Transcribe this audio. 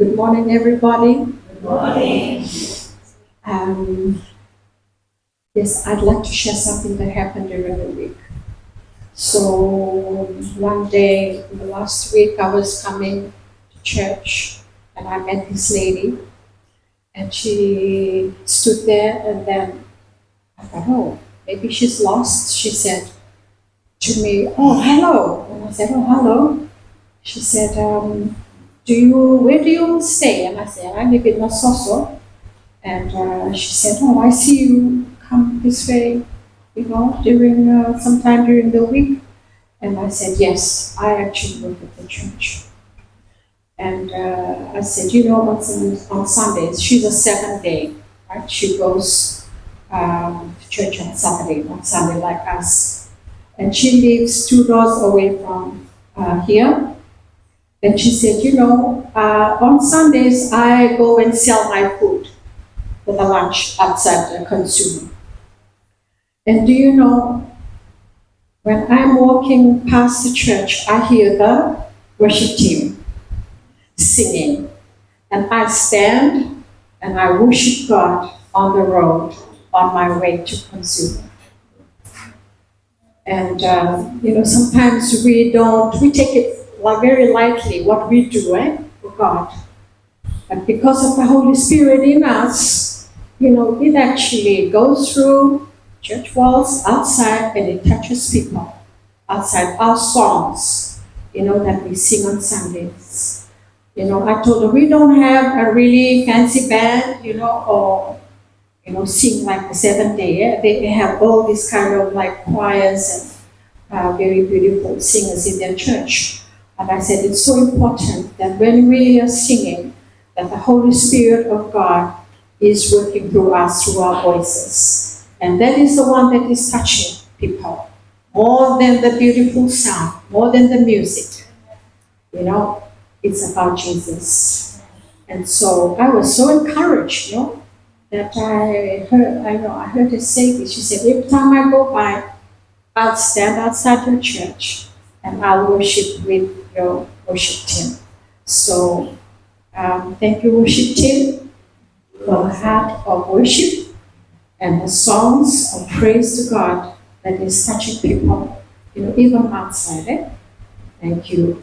Good morning, everybody. Good morning. Yes, I'd like to share something that happened during the week. So one day in the last week, I was coming to church and I met this lady, and she stood there, and then I thought, oh, maybe she's lost. She said to me, oh, hello. And I said, oh, hello. She said, where do you stay? And I said, I live in Nasoso. And she said, oh, I see you come this way, during sometime during the week. And I said, yes, I actually work at the church. And I said, on Sundays, she's a 7-day, right? She goes to church on Saturday, on Sunday like us. And she lives 2 doors away from here. And she said, on Sundays, I go and sell my food for the lunch outside the consumer. And do you know, when I'm walking past the church, I hear the worship team singing. And I stand and I worship God on the road on my way to consumer. And, sometimes we take it very lightly what we do, for God. But because of the Holy Spirit in us, it actually goes through church walls outside and it touches people outside our songs, that we sing on Sundays. I told her we don't have a really fancy band, or, sing like the 7-day. They have all these kind of like choirs and very beautiful singers in their church. And I said it's so important that when we are singing, that the Holy Spirit of God is working through us, through our voices. And that is the one that is touching people, more than the beautiful sound, more than the music. It's about Jesus. And so I was so encouraged, that I heard her say this. She said, every time I go by, I'll stand outside your church and I'll worship with your worship team. So thank you, worship team, for the heart of worship and the songs of praise to God that is touching people, even outside it. Thank you.